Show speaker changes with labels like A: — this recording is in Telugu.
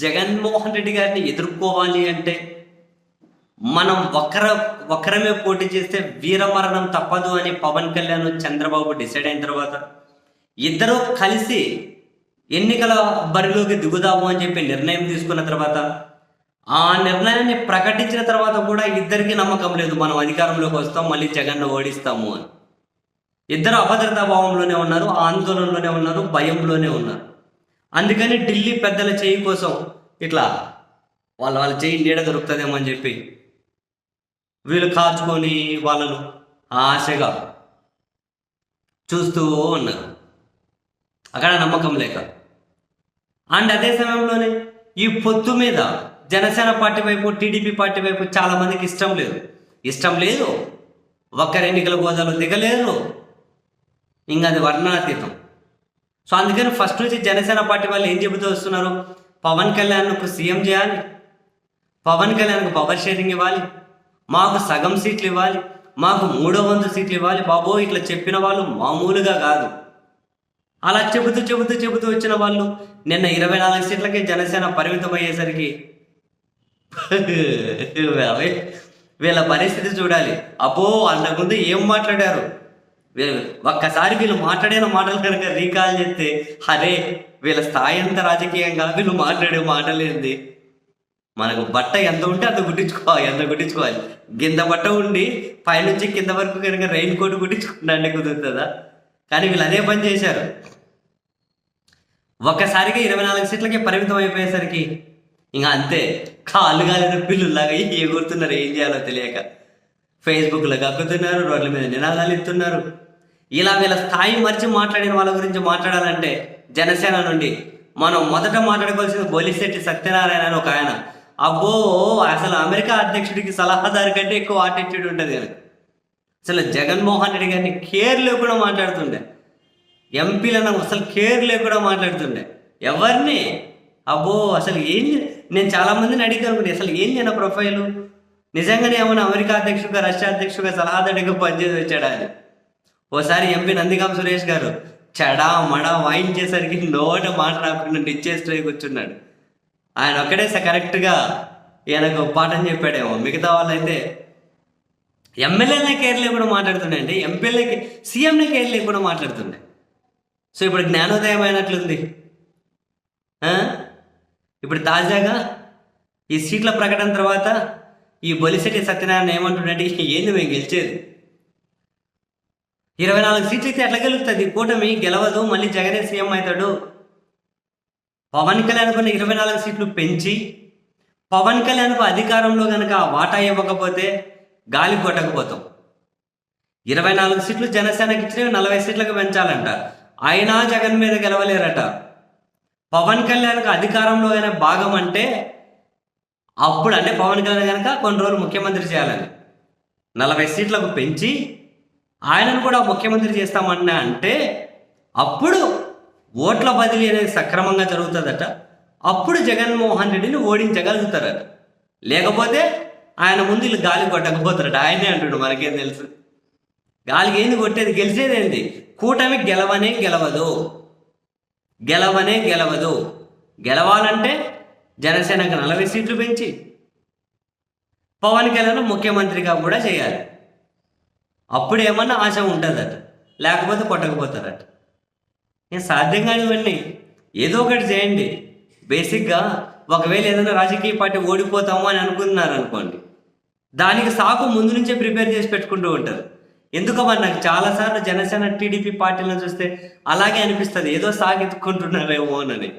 A: జగన్మోహన్ రెడ్డి గారిని ఎదుర్కోవాలి అంటే మనం ఒక్కరమే పోటీ చేస్తే వీరమరణం తప్పదు అని పవన్ కళ్యాణ్ చంద్రబాబు డిసైడ్ అయిన తర్వాత ఇద్దరూ కలిసి ఎన్నికల బరిలోకి దిగుదాము అని చెప్పి నిర్ణయం తీసుకున్న తర్వాత ఆ నిర్ణయాన్ని ప్రకటించిన తర్వాత కూడా ఇద్దరికి నమ్మకం లేదు, మనం అధికారంలోకి వస్తాం, మళ్ళీ జగన్ను ఓడిస్తాము అని. ఇద్దరు అభద్రతా భావంలోనే ఉన్నారు, ఆందోళనలోనే ఉన్నారు, భయంలోనే ఉన్నారు. అందుకని ఢిల్లీ పెద్దల చేయి కోసం ఇట్లా వాళ్ళ చేయి నీడ దొరుకుతుందేమో అని చెప్పి వీళ్ళు కాచుకొని వాళ్ళను ఆశగా చూస్తూ ఉన్నారు, అక్కడ నమ్మకం లేక. అండ్ అదే సమయంలోనే ఈ పొత్తు మీద జనసేన పార్టీ వైపు, టీడీపీ పార్టీ వైపు చాలా మందికి ఇష్టం లేదు. ఒక్కరు ఎన్నికల గోదాలో దిగలేరు, ఇంకా అది వర్ణనాతీతం. సో అందుకని ఫస్ట్ నుంచి జనసేన పార్టీ వాళ్ళు ఏం చెబుతూ వస్తున్నారు, పవన్ కళ్యాణ్కు సీఎం చేయాలి, పవన్ కళ్యాణ్కు పవర్ షేరింగ్ ఇవ్వాలి, మాకు సగం సీట్లు ఇవ్వాలి, మాకు 3వ వంతు సీట్లు ఇవ్వాలి బాబో. ఇట్లా చెప్పిన వాళ్ళు మామూలుగా కాదు. అలా చెబుతూ వచ్చిన వాళ్ళు నిన్న 24 సీట్లకే జనసేన పరిమితం అయ్యేసరికి వీళ్ళ పరిస్థితి చూడాలి. అబ్బో అంతకుముందు ఏం మాట్లాడారు, ఒక్కసారి వీళ్ళు మాట్లాడిన మాటలు కనుక రీకాల్ చేస్తే అరే వీళ్ళ స్థాయి అంత రాజకీయంగా వీళ్ళు మాట్లాడే మాటలేంది. మనకు బట్ట ఎంత ఉంటే అంత గుట్టించుకోవాలి. కింద బట్ట ఉండి పైనుంచి కింద వరకు కనుక రెయిన్ కోట్ గుట్టించుకుంటే కుదురుతుందా? కానీ వీళ్ళు అదే పని చేశారు. ఒక్కసారిగా 24 సీట్లకే పరిమితం అయిపోయేసరికి ఇంకా అంతే, కాళ్ళు కాలిన పిల్లులాగా ఎగురుతున్నారు, ఏం చేయాలో తెలియక. ఫేస్బుక్లో కక్కుతున్నారు, రోడ్ల మీద నినాదాలు ఇస్తున్నారు. ఇలా వీళ్ళ స్థాయి మర్చి మాట్లాడిన వాళ్ళ గురించి మాట్లాడాలంటే జనసేన నుండి మనం మొదట మాట్లాడుకోవాల్సింది బొలిశెట్టి సత్యనారాయణ అని ఒక ఆయన. అబ్బో అసలు అమెరికా అధ్యక్షుడికి సలహాదారు కంటే ఎక్కువ ఆటిట్యూడ్ ఉంటుంది కానీ అసలు జగన్మోహన్ రెడ్డి గారిని కేర్ లేకుండా మాట్లాడుతుండే, ఎంపీలను అసలు కేర్ లేకుండా మాట్లాడుతుండే ఎవరిని. అబ్బో అసలు నేను చాలామందిని అడిగాను అసలు ఏంది అన్న ప్రొఫైలు, నిజంగానే ఏమన్నా అమెరికా అధ్యక్షుడిగా, రష్యా అధ్యక్షుడిగా సలహాదారుడిగా పనిచేసి వచ్చాడా అని. ఓసారి ఎంపీ నందిగాం సురేష్ గారు చెడా మడా వాయించేసరికి నోట మాట రాకుండా నిచ్చేస్తే కూర్చున్నాడు. ఆయన ఒక్కడే కరెక్ట్గా ఈయనకు పాఠం చెప్పాడేమో. మిగతా వాళ్ళైతే ఎమ్మెల్యేలనే కేర్ లేకుండా మాట్లాడుతుండే అండి, ఎంపీలకి సీఎంని కేర్ లేకుండా మాట్లాడుతుండే. సో ఇప్పుడు జ్ఞానోదయం అయినట్లుంది. ఇప్పుడు తాజాగా ఈ సీట్ల ప్రకటన తర్వాత ఈ బొలిశెట్టి సత్యనారాయణ ఏమంటుండే, ఏంది మేము గెలిచేది 24 సీట్లు అయితే ఎట్లా గెలుస్తుంది, కూటమి గెలవదు, మళ్ళీ జగనే సీఎం అవుతాడు. పవన్ కళ్యాణ్ కొన్ని 24 సీట్లు పెంచి పవన్ కళ్యాణ్కు అధికారంలో కనుక వాటా ఇవ్వకపోతే గాలి కొట్టకపోతాం. 24 సీట్లు జనసేనకి ఇచ్చినవి 40 సీట్లకు పెంచాలంట, అయినా జగన్ మీద గెలవలేరట. పవన్ కళ్యాణ్కు అధికారంలో అయినా భాగం అంటే అప్పుడు అంటే పవన్ కళ్యాణ్ కనుక కొన్ని రోజులు ముఖ్యమంత్రి చేయాలని 40 సీట్లకు పెంచి ఆయనను కూడా ముఖ్యమంత్రి చేస్తామన్నా అంటే అప్పుడు ఓట్ల బదిలీ అనేది సక్రమంగా జరుగుతుందట. అప్పుడు జగన్మోహన్ రెడ్డిని ఓడించగలుగుతారట. లేకపోతే ఆయన ముందు వీళ్ళు గాలి కొట్టకపోతారట. ఆయనే అంటుడు, మనకేం తెలుసు గాలికి ఏంది కొట్టేది, గెలిచేదేంది. కూటమి గెలవనే గెలవదు. గెలవాలంటే జనసేనకు 40 సీట్లు పెంచి పవన్ కళ్యాణ్ ముఖ్యమంత్రిగా కూడా చేయాలి. అప్పుడు ఏమన్నా ఆశ ఉంటుందట, లేకపోతే కొట్టకపోతారట. నేను సాధ్యం కానివన్నీ ఏదో ఒకటి చేయండి. బేసిక్గా ఒకవేళ ఏదైనా రాజకీయ పార్టీ ఓడిపోతాము అని అనుకున్నారు అనుకోండి, దానికి సాకు ముందు నుంచే ప్రిపేర్ చేసి పెట్టుకుంటూ ఉంటారు. ఎందుకో మరి నాకు చాలాసార్లు జనసేన టీడీపీ పార్టీలను చూస్తే అలాగే అనిపిస్తుంది, ఏదో సాగు ఎత్తుకుంటున్నారేమో అని.